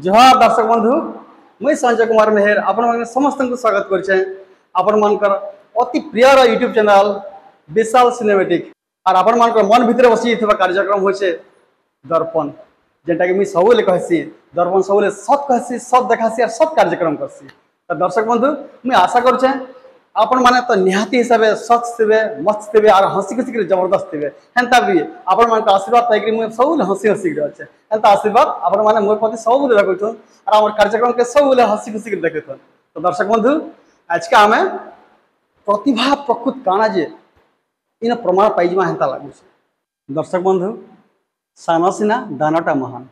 जोहार दर्शक बंधु मुई संजय कुमार मेहर आपण समस्त को स्वागत करछे आपण मानकर अति प्रिय यूट्यूब चैनल विशाल सिनेमेटिक और आपण मानकर मन भितर बसी कार्यक्रम होचे दर्पण जेटा कि मुई सबले कहसी दर्पण सबले सत कहसी सत देखासी और सत कार्यक्रम करसी। तो दर्शक बंधु मुई आशा करछे आपण माने तो निहाती हिसाब से सच थे मस्त थे और हसी खुशी जबरदस्त थे हेन्ता भी आपण मान आशीर्वाद पाइक मुझे सब हसी हसी अच्छे हेन्ता आशीर्वाद आपण मैंने मोर प्रति सब रखुन और आम कार्यक्रम के सब हसी खुशी देखुन। तो दर्शक बंधु आज के आम प्रतिभा प्रकृत काना जे इन प्रमाण पाइजा हेन्ता लगुच। दर्शक बंधु सान सीना दानटा महान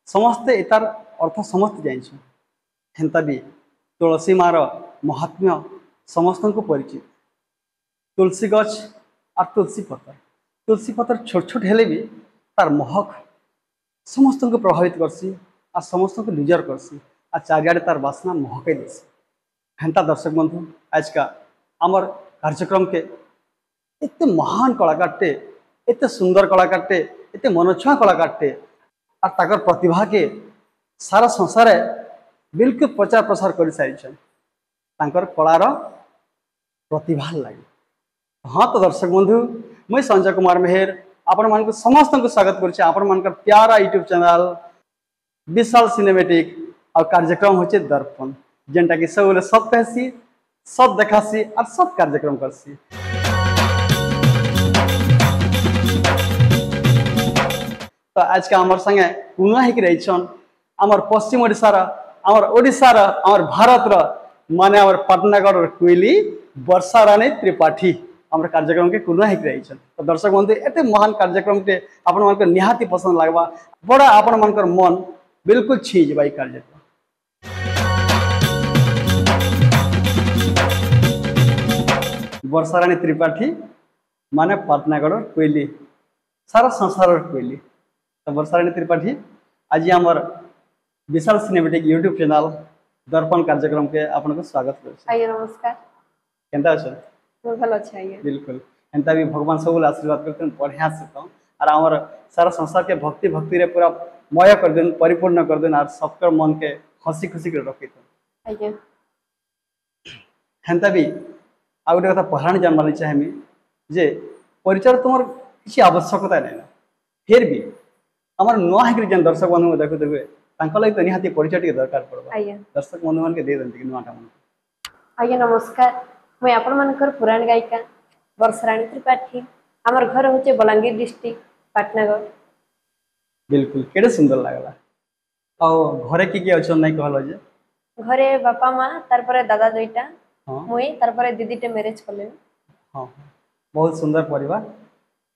समस्ते एतार अर्थ समस्त जान हेन्ता भी तुलसी मार महात्म्य समस्त को परिचित। तुलसी गछ और तुलसी पतर छोट छोट हेले भी तार महक समस्त को प्रभावित करसी और समस्त को निजर करसी और चारियाड़े तार बासना महके देसी। हेन्ता दर्शक बंधु आज का आमर कार्यक्रम के एते महान कलाकारटे एते सुंदर कलाकारटे एते मनछुआ कलाकारटे और ताकर प्रतिभा के सारा संसार बिल्कुल प्रचार प्रसार कर सारी कलार प्रतिभा लगे। हाँ तो दर्शक बंधु मुई संजय कुमार मेहर आपण मान समस्त को स्वागत कर प्यारा यूट्यूब चैनल विशाल सिनेमेटिक और कार्यक्रम होचे दर्पण जेनटा कि सब सत कहसी सत देखासी और सत कार्यक्रम करसी। तो आज का आमर संगे कुना हिक रहीछन आमर पश्चिम ओडिशार आमर ओडिशार आमर भारतर माने आमर पाटनागढ़ कोइली वर्षा रानी त्रिपाठी आमर कार्यक्रम के कुना हिक रहीछन। तो दर्शक बंधु एते महान कार्यक्रम के आपण मानकर निहाती पसंद लागबा बड़ा आपण मानकर मन बिल्कुल छी जबाई कार्यक्रम। वर्षा रानी त्रिपाठी माने पाटनागढ़ कोइली सारा संसार कोइली। तो वर्षा रानी त्रिपाठी आज आमर विशाल सिनेमेटिक यूट्यूब चैनल दर्पण कार्यक्रम के आपन को स्वागत करछि। आइए नमस्कार केनता छ भलो छ आइए बिल्कुल एंता भी भगवान सब आशीर्वाद करते बढ़िया से तो और आमर सारा संसार के भक्ति भक्ति रे पूरा मय कर देन परिपूर्ण कर देन और सबकर मन के हंसी खुशी के रखि आइए हेन्ता भी आ गोटे कथा पहलाणी जानवानी चाहे जे परिचय तुम किसी आवश्यकता नहीं फिर भी आमर नुआ है जेन दर्शक बंधु देखु देवे लगे तो निहाती परिचय टी दरकार पड़ो दर्शक बंधु मान के दे देंगे नुआटा मन। आइए नमस्कार मैं आपण मानकर पुराण गायिका वर्षा रानी त्रिपाठी आमर घर होचे बलांगीर डिस्ट्रिक्ट पाटनागढ़। बिल्कुल केडे सुंदर लागला आ घरे की अच्छा नहीं कहलो जे घरे बापा माँ तार परे दादा दुईटा हां मुई तार परे दीदीटे मैरिज करले। हां बहुत सुंदर परिवार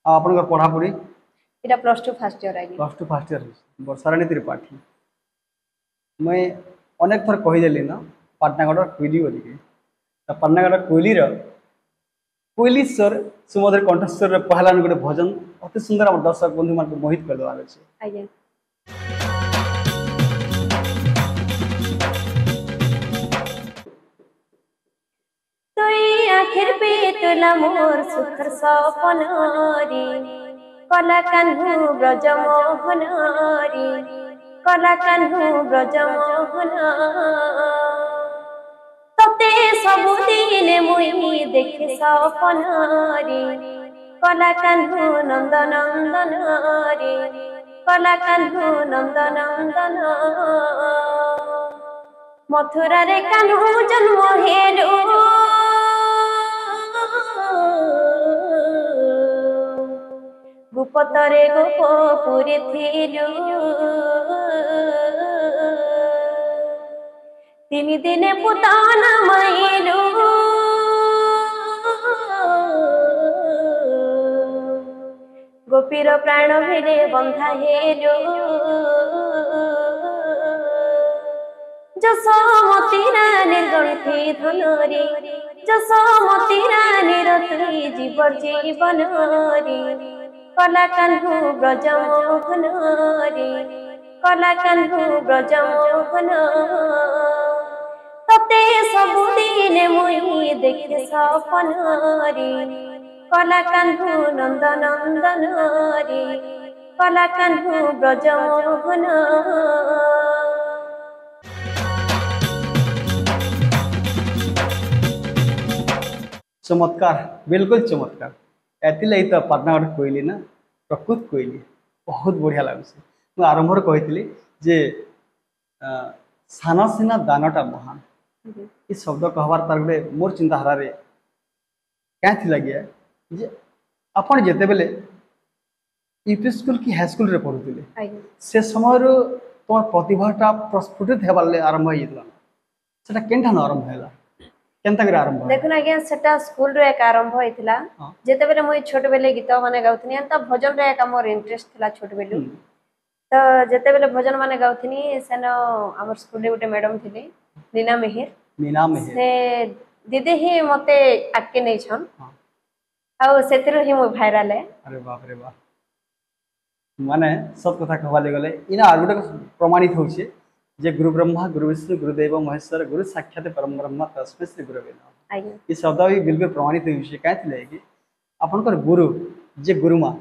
आ आपन पढ़ा पढ़ी इटा +2 फर्स्ट ईयर आइए +2 फर्स्ट ईयर वर्षा रानी त्रिपाठी मैं अनेक थर कहीदेली ना पाटनागढ़ कोइली बोल के तो पाटनागढ़ कोइली स्वर सुमधुर कंठस्वर पहला गोटे भजन अति सुंदर आम दर्शक बंधु मान मोहित कर देवार अछि। आइए तुई आखिर पे तुला मोर सुखर सपनारी कला कान्हू ब्रज मोहनारी कला कान्हू ब्रज मोहन तते सबुदिन मुई देखे सपनारी कला कान्हू नंद नंदनारी कला कान्हू नंद नंदन मथुरा रे कान्हू जन्म हेलु गुपतरे गोपपुरी थिलु तीन दिन पुताना माइलु गोपीर प्राण भेले बंधा हेलु जसमती रानी गंठी धनरी जसमती रानी रतुई जीव जीवनरी कला कान्हू ब्रज मोहनारी कला कान्हू ब्रज मोहन तते सबुदिन मुई देखे सपनारी कला कान्हू नंद नंदनारी कला कान्हू ब्रज मोहन चमत्कार बिल्कुल चमत्कार एथिलाई तो पाटना गोटे कहली ना प्रकृत कहली बहुत बढ़िया लगुच मुझे आरंभ कही जे सान सिना दानटा महान ये शब्द कहबार तार गोटे मोर चिंताधारा क्या थी लगे जे आपण जिते बेले यूपी स्कूल की हाई स्कूल रे पढ़ुले से समय तुम प्रतिभाटा प्रस्फुटित होबार आरंभ होता केनठान आरंभ है केनता करे आरंभ देखुन आज्ञा सेटा स्कूल रे एक आरंभ होइतिला जेते बेले मुई छोट बेले गीत माने गाउथनी अंता भजन रे एक मोर इंटरेस्ट थिला छोट बेलु तो जेते बेले भजन माने गाउथनी सेनो हमर स्कूल रे गुटे मैडम थिले मीना मेहर से दीदी ही मते आके नै छन आउ सेतिरो ही मु भाइराल है अरे बाप रे बाप माने सब कथा कहवाले गले इना आर गुटे प्रमाणित होउछे जे गुरु ब्रह्मा गुरु विष्णु गुरुदेव महेश्वर गुरु साक्षात परम ब्रह्म तस्मै श्री गुरवे नमः आज्ञा ये शब्द भी बिल्कुल प्रमाणित होइछे काय थिले कि आपनकर गुरु जे गुरुमा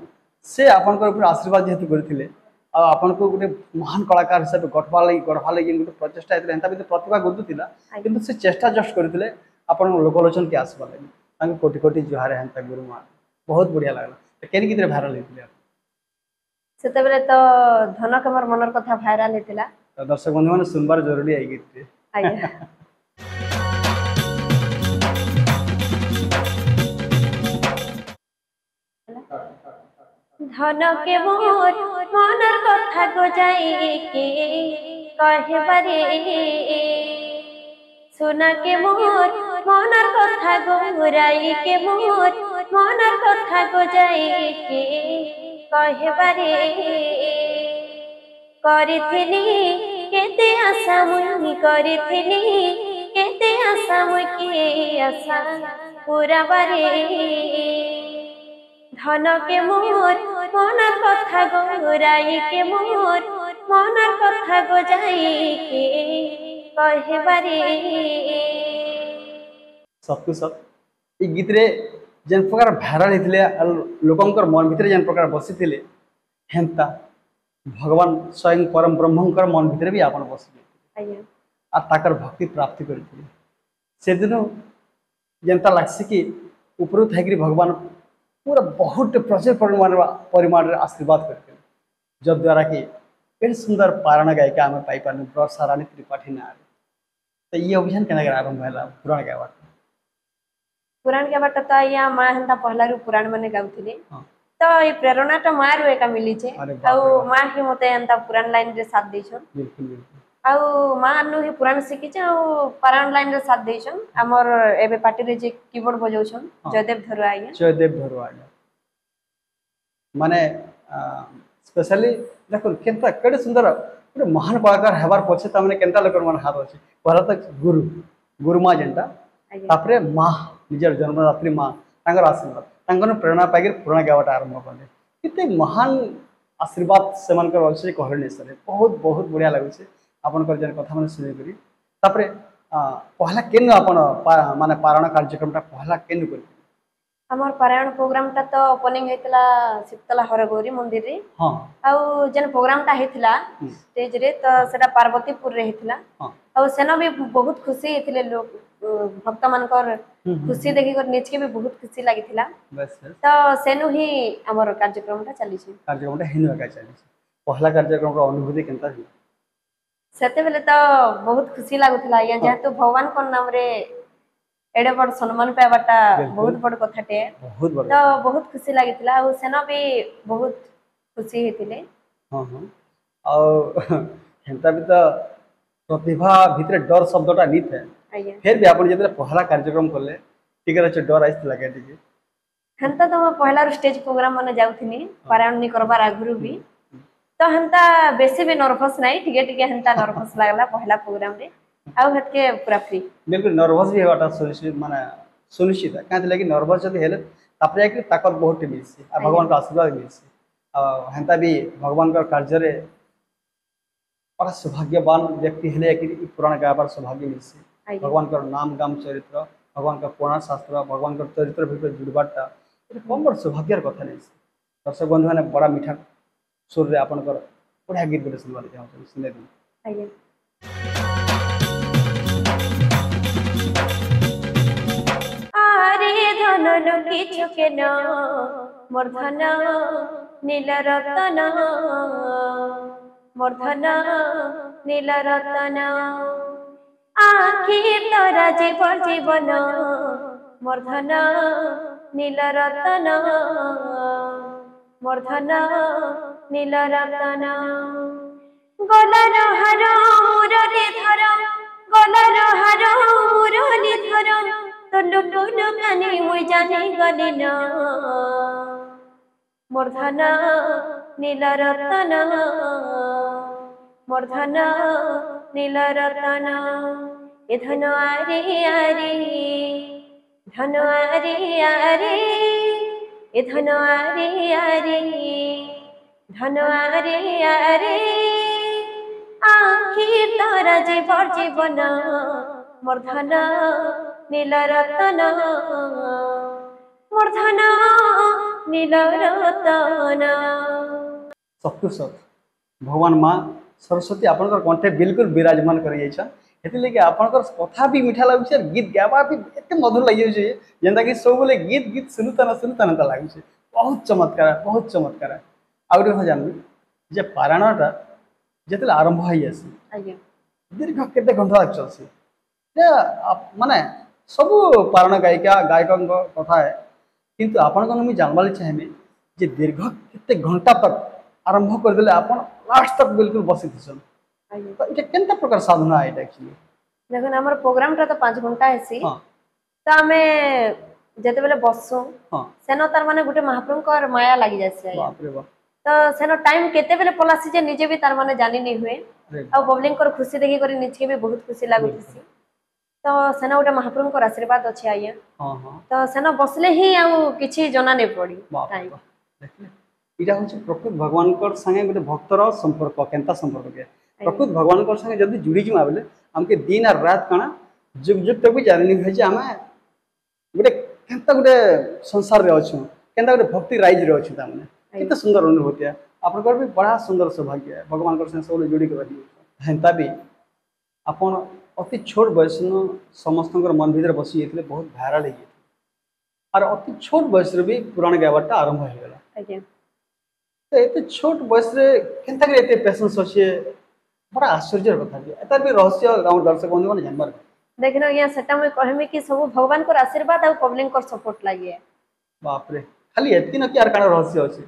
से आपनकर ऊपर आशीर्वाद जेहेतु करथिले आ आपनको गुटे महान कलाकार हिसाब गठवा लगी गुटे प्रचेष्टा हेतले एंता भी प्रतिभा गुरु थिला किंतु से चेष्टा जस्ट करथिले आपन लोकलोचन के आसबा लगी तांको कोटि कोटि जुहारे हेंता गुरुमा बहुत बढ़िया लागला केन कितरे भाइराल हेतिले सेते बेले तो धनक हमर मनर कथा भाइराल हेतिला तो दर्शक बंधु मैंने सुनबार जरूरी आई गीत आज्ञा धन के मोर मनर कथा गोजाई के कहबारे सुना के मोर मनर कथा गोराई के मोर मनर कथा गोजाई के कहबारे करिथिनी केते आशा मुई करिथिनी केते आशा मुई के आशा पूरा बारे धन के मोर मनर कथा गोराई के मोर मनर कथा गोजाई के कहबारे सबको सब ई गीत रे जेन प्रकार भाइराल हेतिले लोकंकर मन भितर जेन प्रकार बसिथिले हेंता भगवान स्वयं परम ब्रह्मंकर मन भितर भी आपन बसिले आज्ञा आ ताकर भक्ति प्राप्ति करथिले से दिन जेनता लागसी कि ऊपर थाइकरी भगवान पूरा बहुत प्रचुर परिमाण आशीर्वाद करते जब द्वारा कि एड सुंदर पारण गायिका आम पाई पार्नु वर्षा रानी त्रिपाठी नार तो ये अभियान केना आरंभ है पुराण गायबाट पुराण गायबाट तो या माँ हेन्ता पहला रु पुराण माने गाउथिले तो ये प्रेरणा तो माँ रु एका मिली छे आउ माँ ही मते हेन्ता पुराण लाइन रे साथ दैछन बिल्कुल बिल्कुल आउ माँ नु ही पुराण शिखी छे आउ पुराण लाइन रे साथ दैछन हमर एबे पार्टी रे जे कीबोर्ड बजाउछन जयदेव धरुआ आज्ञा माने स्पेशली देखो केनता केडे सुंदर गोटे महान कलाकार हेबार पछे ता माने केनता लोकर मन हाथ अछि पहला तक गुरु माँ जेनटा तापरे माँ निजर जन्मदात्री माँ तांकर आशीर्वाद तांकर प्रेरणा पाइक पुराण गायबाट आरंभ कले किते महान आशीर्वाद से मानकर अछि कहले सर बहुत बहुत बढ़िया लागुछे आपनकर जेन कथा माने सुनि करी तापरे पहला केन आपन माने पारण कार्यक्रमटा पहला केन करी हमर पारायण प्रोग्राम ता तो ओपनिंग हेतला शीतला हरगौरी मंदिर रे हां आउ जेन प्रोग्राम ता हेतला स्टेज रे तो सेटा पार्वतीपुर रे हेतला हां आउ सेनो भी बहुत खुशी हेतले लोग भक्त मानकर खुशी देखि कर निज के भी बहुत खुशी लागिथिला बस तो सेनु ही हमर कार्यक्रम ता चली छै कार्यक्रमटा हिनु का चली छै पहला कार्यक्रम रो अनुभूति केनता छी सेते बेले तो बहुत खुशी लागुथिला या जेहेतु भगवान को नाम रे एडे बड़ सम्मान पाइबाटा बहुत बड़ कथाटे बहुत बड़ तो बहुत खुशी लागिथिला आ सेना भी बहुत खुशी हेतिले हां हां आ हेंता भी तो प्रतिभा भीतर डर शब्दटा नित है फिर भी आपण जेते पहला कार्यक्रम करले ठीक रहे डर आइस लगे ठीक हेंता तो मैं पहला स्टेज प्रोग्राम माने जाउथिनी पारायण नि करबार आगुरु भी तो हेंता बेसी भी नर्वस नहीं ठीक हेंता नर्वस लागला पहला प्रोग्राम रे आउ हेतके पूरा फ्री बिल्कुल नर्वस भी हेबाटा सुनिश्चित माने सुनिश्चित है काहे लगी नर्वस जति हेले तापरे एक ताकत बहुत मिलसी आ भगवान का आशीर्वाद मिलसी आ हेंता भी भगवान का कार्य रे बड़ा सौभाग्यवान व्यक्ति हेले कि पुराण गायबार सौभाग्य मिलसी भगवान का नाम गाम चरित्र भगवान का पुराण शास्त्र भगवान का चरित्र भीतर जुड़बाटा कम बड़ सौभाग्यर कथा नहीं दर्शक बंधु मैंने बड़ा मीठा सुर रे आपनकर बढ़िया गीत बोले सुनबार चाहू सुने दिन आरे নইল কিছু কেন মোর ধন নীল রতন মোর ধন নীল রতন আখি তোরা জীবন মোর ধন নীল রতন মোর ধন নীল রতন গলার হার মুরলি ধর গলার হার মুরলি ধর তোলু টুলু কানি মুই জানি গলি না মোর ধন নীল রতন মোর ধন নীল রতন এ ধন আরে আরে ধন আরে আরে এ ধন আরে আরে ধন আরে আরে আখি তোরা জীবন মোর ধন নীল রতন মোর ধন নীল রতন सत्तु सत भगवान माँ सरस्वती आपनकर कंठे बिल्कुल विराजमान कर जाइछन हेति लेके आपनकर कथा भी मीठा लागुछ और गीत गाबा भी एते मधुर लागि जाउछ जेंदा कि सब बोले गीत सुनुता न लागुछ बहुत चमत्कार आउ रे जानबी जे पारायणटा जेतले आरंभ होई आसी आज्ञा दीर्घ केते घंटा चलसी जे माने सब पारायण गायकन कथा है किंतु आपनकर मी जानबाली चाहेमे जे दीर्घ केते घंटा तक आरंभ कर देले अपन लास्ट तक बिल्कुल बसी थसन तो इटा केनता प्रकार साधना है एक्चुअली देखो हमर प्रोग्राम ता तो 5 घंटा हेसी हां तो हमें जते बेले बससु हां सेनो तार माने गुटे महाप्रभुकर माया लागि जासे बाप रे बाप तो सेनो टाइम केते बेले पलासी जे निजे भी तार माने जानि नहीं हुए आ पब्लिक कर खुशी देखि करी निजे भी बहुत खुशी लागुथसी तो सेनो गुटे महाप्रभुकर आशीर्वाद अछि आया हां हां तो सेनो बसले ही आ किछि जना नै पड़ी बाप रे बाप देखले इटा होछि प्रकृत भगवान कर संगे गुटे भक्तर संपर्क केनता संपर्क के प्रकृत भगवान कर संगे जदी जुड़ी जिमा बेले हमके दिन और रात काना जुग जुग तक भी जानि होय जे हमें गुटे केनता गुटे संसार रे अछु केनता गुटे भक्ति राइज रे अछु ता माने कितना सुंदर अनुभूति है आपनकर भी बड़ा सुंदर सौभाग्य है भगवान कर संगे सब जोड़ी के रही हेंता भी अपन अति छोट बयस न समस्तकर मन भीतर बसी जेतले बहुत भाइराल हे और अति छोट बयस रे भी पुराण गावाटा आरंभ हो गेला आज्ञा तो एते छोट बयस रे केनता करे एते पेशेंस अछि बड़ा आश्चर्य कथा जे एता भी रहस्य गांव दर्शक बंधु माने जानबार देखनो यहाँ सेटा मैं कहमी कि सब भगवान को आशीर्वाद और पब्लिक को सपोर्ट लागि बाप रे खाली एति न कि आर काना रहस्य अछि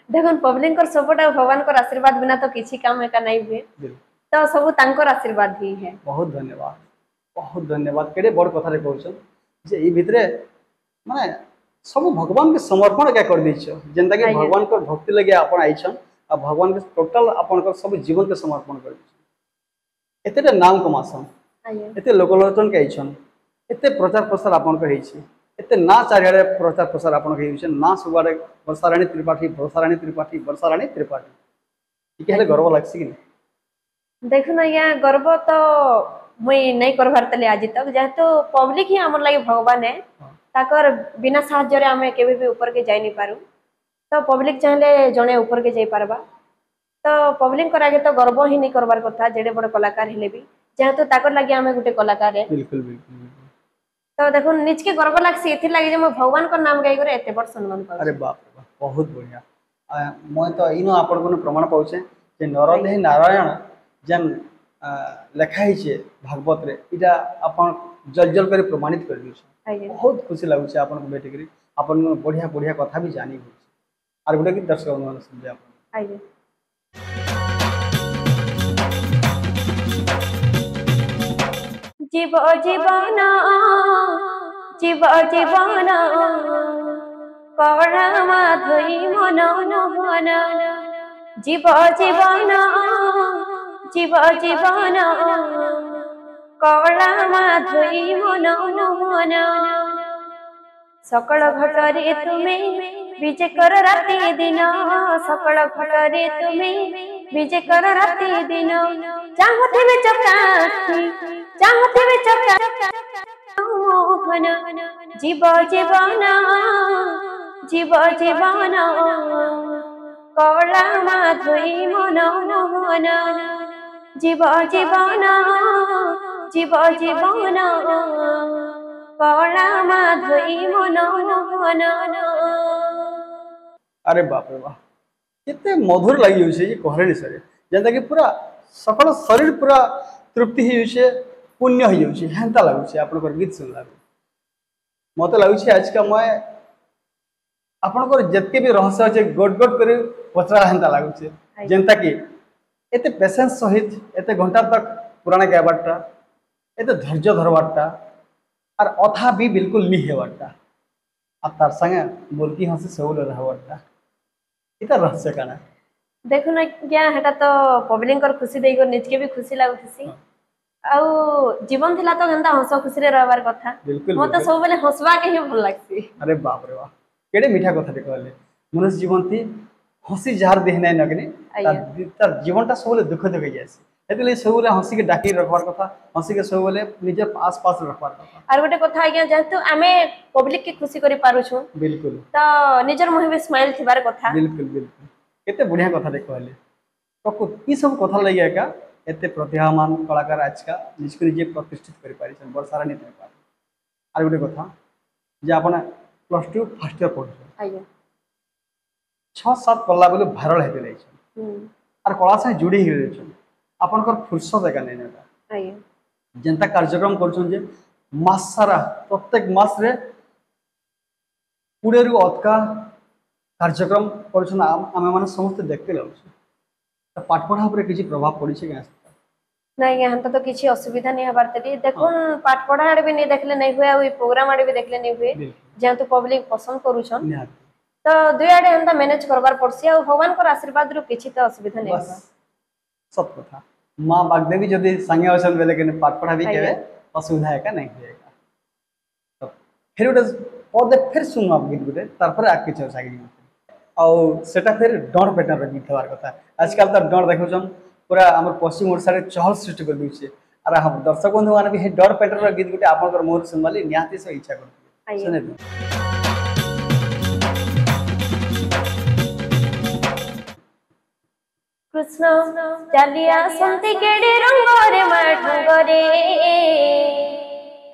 देखो पब्लिक को सपोर्ट और भगवान को आशीर्वाद बिना तो किसी काम एका नहीं हुए तो सब तांकर आशीर्वाद ही है बहुत धन्यवाद केडे बड़ कथा रे कहउछन जे ई भितरे माने सब भगवान के समर्पण क्या कर दैछ जेंता कि भगवान को भक्ति लगे अपन आइछन आ भगवान के टोटल अपन को सब जीवन के समर्पण कर दैछ एतेटा नाम कमासन एते लोकलोचन के आइछन एते प्रचार प्रसार अपन को हेछि एते ना चारियारे प्रचार प्रसार अपन के हेछि ना सुबारे वर्षाराणी त्रिपाठी ठीक है गर्व लागछि कि देखो ना यहाँ गर्व तो मुई नहीं करबार तले आज तक जेहेतु पब्लिक ही हमर लागि भगवान है ताकर बिना साहाय्य रे हमें केबे भी ऊपर के जाई नहीं पारू तो पब्लिक चाहले जने ऊपर के जाई पारबा तो पब्लिक कर आगे तो गर्व ही नहीं करबार कथा जेडे बड़ कलाकार हेले भी जेहेतु ताकर लागि हमें गुटे कलाकार है बिल्कुल तो देखो निज के गर्व लागसी एथि लागि जे मैं भगवान को नाम गाई करे एते बड़ सम्मान पाउ अरे बाप रे बाप बहुत बढ़िया मैं तो इनो आपन को प्रमाण पाउछे जे नरदेह नारायण जन लेखा है भागवत रे इटा अपन जल कर प्रमाणित कर दियो बहुत खुशी लागु छे अपन को बेटे करी अपन बढ़िया बढ़िया कथा भी जानी हो और गुटे की दर्शक मन समझे अपन आइए जीव जीवन करमा धोई मन मोहन जीव जीवन करमा धोई मन मोहन सकल घटरे तुमे विजय कर राति दिन सकल घटरे तुमे विजय कर राति दिन चाहते चकाठी मोहन जीव जीवन करमा धोई मन मोहन जीव जीवन कला माधोई मन मन अरे बाप रे बाप केते मधुर लगी होइछे ये कहरे सरे जेंता कि पूरा सकल शरीर पूरा तृप्ति ही होइछे पुण्य ही होइछे हेंता लागुछे आपनकर गीत सुनला मते लागुछे आज का मैं आपनकर जत्के भी रहस्य अछि गोट गोट करे पचरा हेंता लागुछे जेंता कि एते पेशेंस सहित एते घंटा तक पुराना गायबाटा एते धैर्य धरबाटा और अथा भी बिल्कुल नहीं हेबाटा आ तार संगे बोलकी हंसी सबले रहबाटा इता रहस्य काना देखु ना क्या हेटा तो पब्लिक कर खुशी देई कर निज के भी खुशी लागुथसी आउ जीवन थिला तो गंदा हंस खुशी रे रहबार कथा बिल्कुल मते सब बेले हंसवा के ही भल लागसी अरे बाप रे बाप केडे मीठा कथा दे कहले मनुष्य जीवन थी हंसी जार देह नै नगने तार जीवनटा सबले दुख दुख जायसी एतले सबले हंसी के डाकी रखबार कथा हंसी के सबले निजे आस पास रखबार कथा आर गोटे कथा आज्ञा जेतु आमे पब्लिक के खुशी करि पारू छु बिल्कुल तो निजर मुहे भी स्माइल थिबार कथा बिल्कुल बिल्कुल केते बढ़िया कथा दे कहले तो ई सब कथा लगे का एते प्रतिभामान कलाकार आज का निजको निजे प्रतिष्ठित करि पारि छन वर्षारा नीति पार आर गोटे कथा जे आपण +2 फर्स्ट ईयर पढु आज्ञा 6-7 कला बोले भाइरल हेते नै छन आर कला से जुड़ी ही रहै छन आपनकर फुर्सत एका नै नेता आज्ञा जनता कार्यक्रम करछन जे मास सारा प्रत्येक मास रे पुडेरु अतका कार्यक्रम करछन आमे माने समस्त देखते लाउछ त पाठ पढ़ा पर किछि प्रभाव पड़ी छै नहीं यहाँ तो किसी असुविधा नहीं हबार तरी देखो पाठ पढ़ा आड़े भी नहीं देखले नहीं हुए और प्रोग्राम आड़े भी देखले नहीं हुए जहाँ तो पब्लिक पसंद करूछन तो दुई आड़े हम मैनेज करबार पड़सी और भगवान को आशीर्वाद रु किछि तो असुविधा नहीं होबा सब कथा मां बागदेवी जदी संगे असन बेले के पाठ पढ़ा भी केबे असुविधा है का नहीं होएगा तो फिर उडे पदे फिर सुन आप गीत गुटे तार पर आके चल सागी और सेटा फिर डर पैटर्न रे गीत हबार कथा आजकल तो डर देखुछन पूरा हमर पश्चिम ओडिसा रे चहल सृष्टि कर दिउछे आर हम दर्शक बंधु माने भी हे डर पैटर्न रे गीत गुटे आपनकर मोर सुनवाली निहाती से इच्छा करथि सुने कृष्ण चालिया संति केडे रंगरे माठंगरे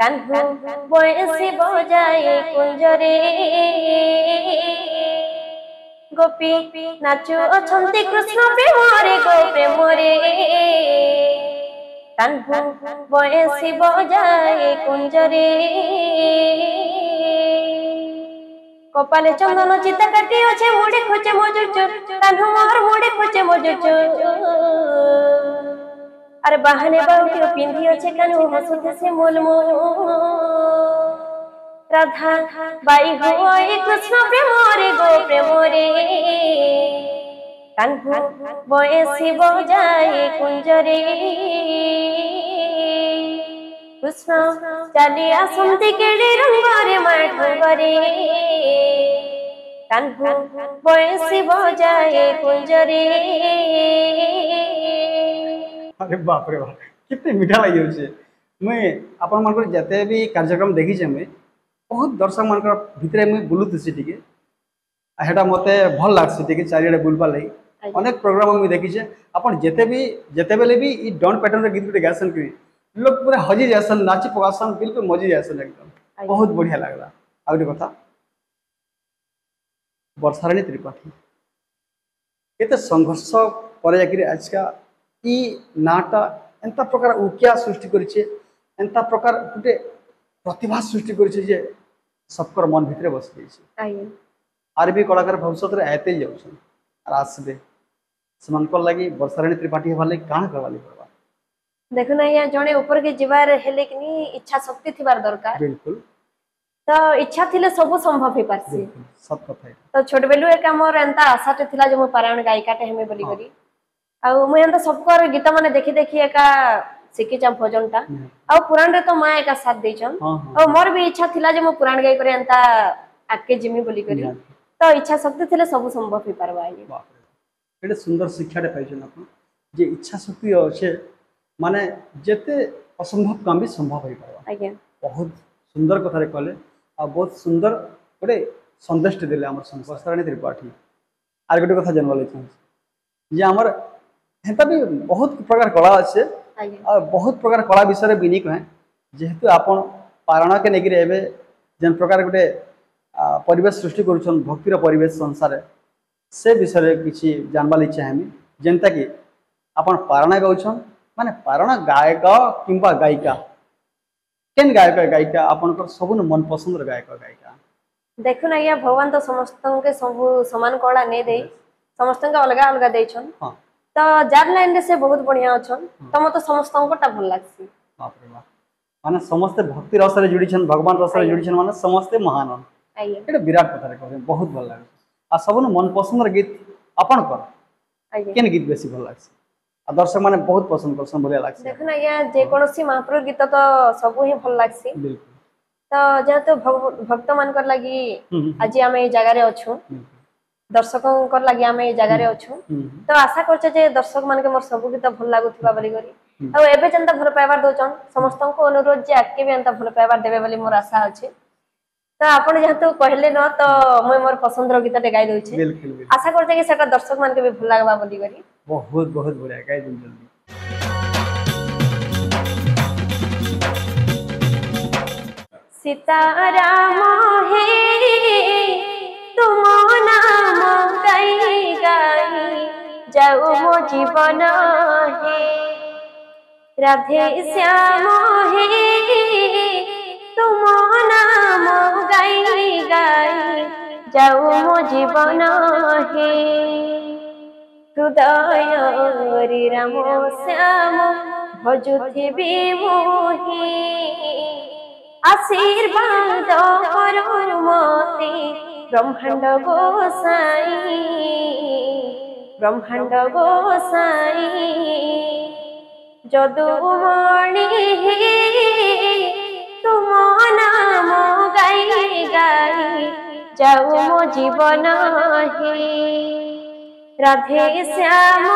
कान्हू बयसी बजाए कुंजरे गोपी नाचु अछंती कृष्ण प्रेमरे गो प्रेमरे कान्हू बयसी बजाए कुंजरे कपाले चंदन चिता काटी अच्छे मुड़ी खोचे मजुचु कान्हू मोर मुड़ी खोचे मजुचु अरे बहाने बाउटी पिंधी अच्छे कान्हू हसुते से मोलमो राधा बाई होई कृष्ण प्रेमरे गो प्रेमरे कान्हू बयसी बजाए कुंजरे कृष्ण चाली आसंती केडे रंगरे माठंगरे कान्हू बयसी बजाए कुंजरे अरे बाप रे बाप कितने मीठा लगी होचे मैं अपन मानकर जते भी कार्यक्रम देखी छे मैं बहुत दर्शक मानकर भितरे मैं बुलुत सिटी के हेटा मते भल लागसी टिके चारिडे बुलबा लई अनेक प्रोग्राम में देखी छे अपन जते बेले भी ई डॉन पैटर्न रे गीत गुटे गासन करी लोग पूरा हजी जासन नाची पकासन बिल्कुल मजी जासन एकदम बहुत बढ़िया लागला आ गोटे कथा वर्षाराणी त्रिपाठी केते संघर्ष पर जाकि आज का ई नाटा एंता प्रकार उकिया सृष्टि करिछे एंता प्रकार गुटे प्रतिभा सृष्टि करिछे जे सबकर मन भितरे बस जाइछे आर भी कलाकार भविष्य रे आते जाउछन आर आसबे समानकर लागि वर्षाराणी त्रिपाठी हवा लागि काण करवाली पड़बा देखो ना यहाँ जने ऊपर के जीवार हेले कि नहीं इच्छा शक्ति थिबार दरकार बिल्कुल तो इच्छा थिले सब संभव हे पारसी बिल्कुल सब कथा है तो छोट बेलु एक मोर एंता आशाटे थिला जे मो पारायण गायिकाटे हेमे बोली करी आ मु एंता सबकर गीत माने देखि देखि एका सिखि जा भजनटा आ पुराण रे तो मां एका साथ देछन और मोर भी इच्छा थिला जे मो पुराण गाय करे एंता आके जिमी बोली करी तो इच्छा शक्ति थिले सब संभव हे पारबा ये बाप रे एटा सुंदर शिक्षाटे पाइछन अपन जे इच्छा शक्ति अछि माने जेते असंभव काम भी संभव हो पारबा आज्ञा बहुत सुंदर कथा रे कहले आ बहुत सुंदर गोटे संदेश देले हमर वर्षाराणी त्रिपाठी आर गोटे कथा जानवाले छ जे हमर हेता भी बहुत प्रकार कला अछि और बहुत प्रकार कला विषय रे बिनी कहे जेहेतु आपण पारण के नेगिरे एबे जेन प्रकार गोटे परिवेश सृष्टि करुछन भक्तिर परिवेश संसार से विषय किसी जानवा चाहेमी जेनता कि आपण पारण गाउछन माने पारण गायक किंबा गायिका केन गायक गायिका आपनकर सबुन मन पसंद गायक गायिका देखुन आज्ञा भगवान तो समस्त के सब समान कला नहीं दे समस्त अलग अलग देछन हाँ तो जार लाइन रे से बहुत बढ़िया अछन तो मत समस्त टा भल लागसी बाप रे बाप माने समस्ते भक्ति रस रे जुड़ी छन भगवान रस रे आज्ञा। जुड़ी छन माने समस्ते महान हन आइए एटा विराट कथा रे कहबे बहुत भल लागे आ सबुन मन पसंद गीत आपन कर आइए केन गीत बेसी भल लागसी आ दर्शक माने बहुत पसंद करसन बढ़िया लागसी देखुन आज्ञा जे कोनोसी महाप्रभु गीत तो सब ही भल लागसी बिल्कुल तो जेहेतु भक्त मान कर लगी आज आम ए जगार अच्छु दर्शकों लगी आम ए जगार अच्छु तो आशा करछे जे दर्शक मान के मोर सब गीत भल लागुथिबा बोली करी आ एबे जंता भल पाइबार दोचन समस्त को अनुरोध जे आके भी अंता भल पाइबार देबे बोली मोर आशा अछि तो आपण जेहेतु कहले न तो मुई मोर पसंद रो गीत टे गाई दोछे बिल्कुल बिल्कुल आशा करछे कि सेटा दर्शक मान के भी भल लागबा बोली करी बहुत बहुत बढ़िया गाई दिन जल्दी सीताराम हे तुम नाम गाई गाई जाऊ मो जीवन हे राधे श्याम हे तुम नाम गाई गाई जाऊ मो जीवन हे हृदय राम श्याम भजुथिबी मोहि आशीर्वाद करो मते ब्रह्मांड गोसाई जदुमणि तुम नाम गाई गाई जाऊ मो जीवन हे राधे श्याम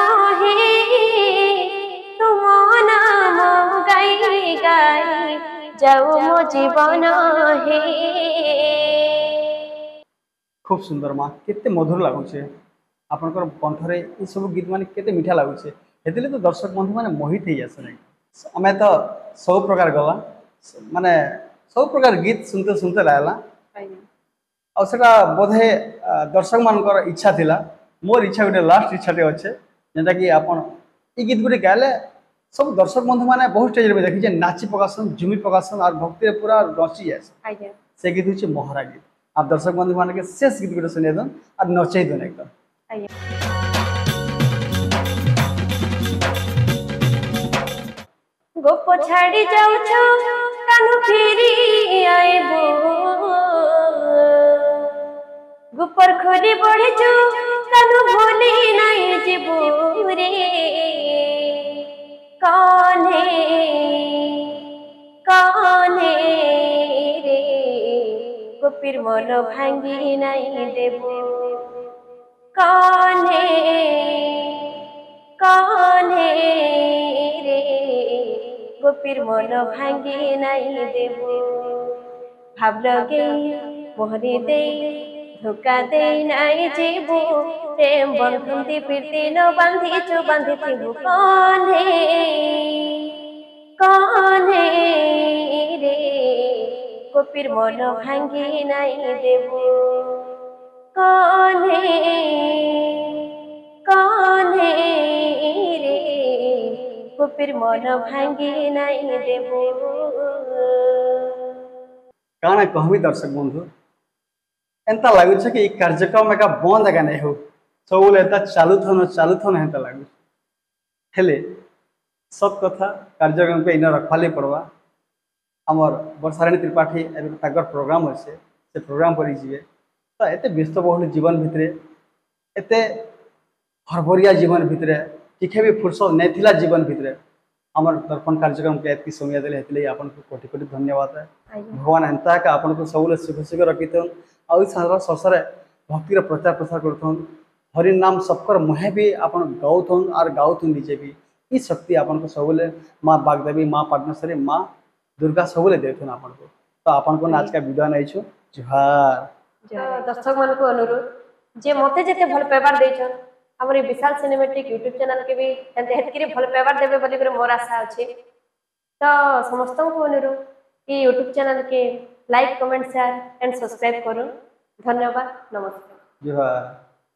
हे तुम नाम गाई गाई जाऊ मो जीवन हे खूब सुंदर माँ केते मधुर लागुचे आपनकर कंठरे ई सब गीत माने केते मीठा लागुचे हेतिले तो दर्शक बंधु माने मोहित हे जासने हमें तो सब प्रकार गला माने सब प्रकार गीत सुनते सुनते लागला आ सेटा बोधे दर्शक मानकर इच्छा थिला मोर इच्छा गोटे लास्ट इच्छाटे अच्छे जेनटा कि आपन ई गीत गुटे गाले सब दर्शक बंधु माने बहुत स्टेज रे देखि जे नाची पकासन झुमी पकासन और भक्ति रे पूरा रची जास आज्ञा से गीत होचे मोहरा गीत आप दर्शक बंधु माने के शेष गीत गुटे सुनिए दन और नचै दन एकदम गोप छाड़ी जाऊ छो कानु फेरी आइबो गुपर खोली बढ़े छो कानु भोली नहीं जीबो रे कान्हे कान्हे रे गोपीर मन भांगी नहीं देबो कान्हे कान्हे रे गोपीर मन भांगी नहीं देबो भाव लगे मोहरी दे धोखा दे नहीं जीबो प्रेम बंधुंती प्रीति न बांधी चो बांधी थी कान्हे कान्हे रे गोपीर मन भांगी नहीं देबो कान्हे कान्हे रे गोपीर मन भांगी नहीं देबो काना कहबी दर्शक बंधु एंता लागुछ कि ई कार्यक्रम एका बंद एका नहीं हो सब एता चालू थन हेता लागु हेले सब कथा कार्यक्रम पे इन रखवाली पड़वा हमर वर्षाराणी त्रिपाठी एबे तागर प्रोग्राम अच्छे से प्रोग्राम पर जीवे तो एते व्यस्तबहुल जीवन भितरे एते हरभरिया जीवन भितरे टिके भी फुर्सत नहीं थिला जीवन भितरे हमर दर्पण कार्यक्रम के एतकी समय देले हेतले आपन को कोटि कोटि धन्यवाद है भगवान एंता का आपन को सबले सुख सुख रखिथन आ सारा ससरे भक्तिर प्रचार प्रसार करथन हरि नाम सबकर मुहे भी आपन गाउथन और गाउथन निजे भी ई शक्ति आपन को सबले माँ बागदेवी माँ पद्मेश्वरी माँ दुर्गा सबले देथन आपन को तो आपन को आज का विदा नहीं छु जोहार दर्शक मन को अनुरोध जे मते जेते भल पेपर देछन हमर विशाल सिनेमैटिक यूट्यूब चैनल के भी हेतकी भल पेपर देबे बोली करे मोर आशा अछि तो समस्त को अनुरोध ये यूट्यूब चैनल के like comment share and subscribe करो। धन्यवाद, नमस्कार। जुहार।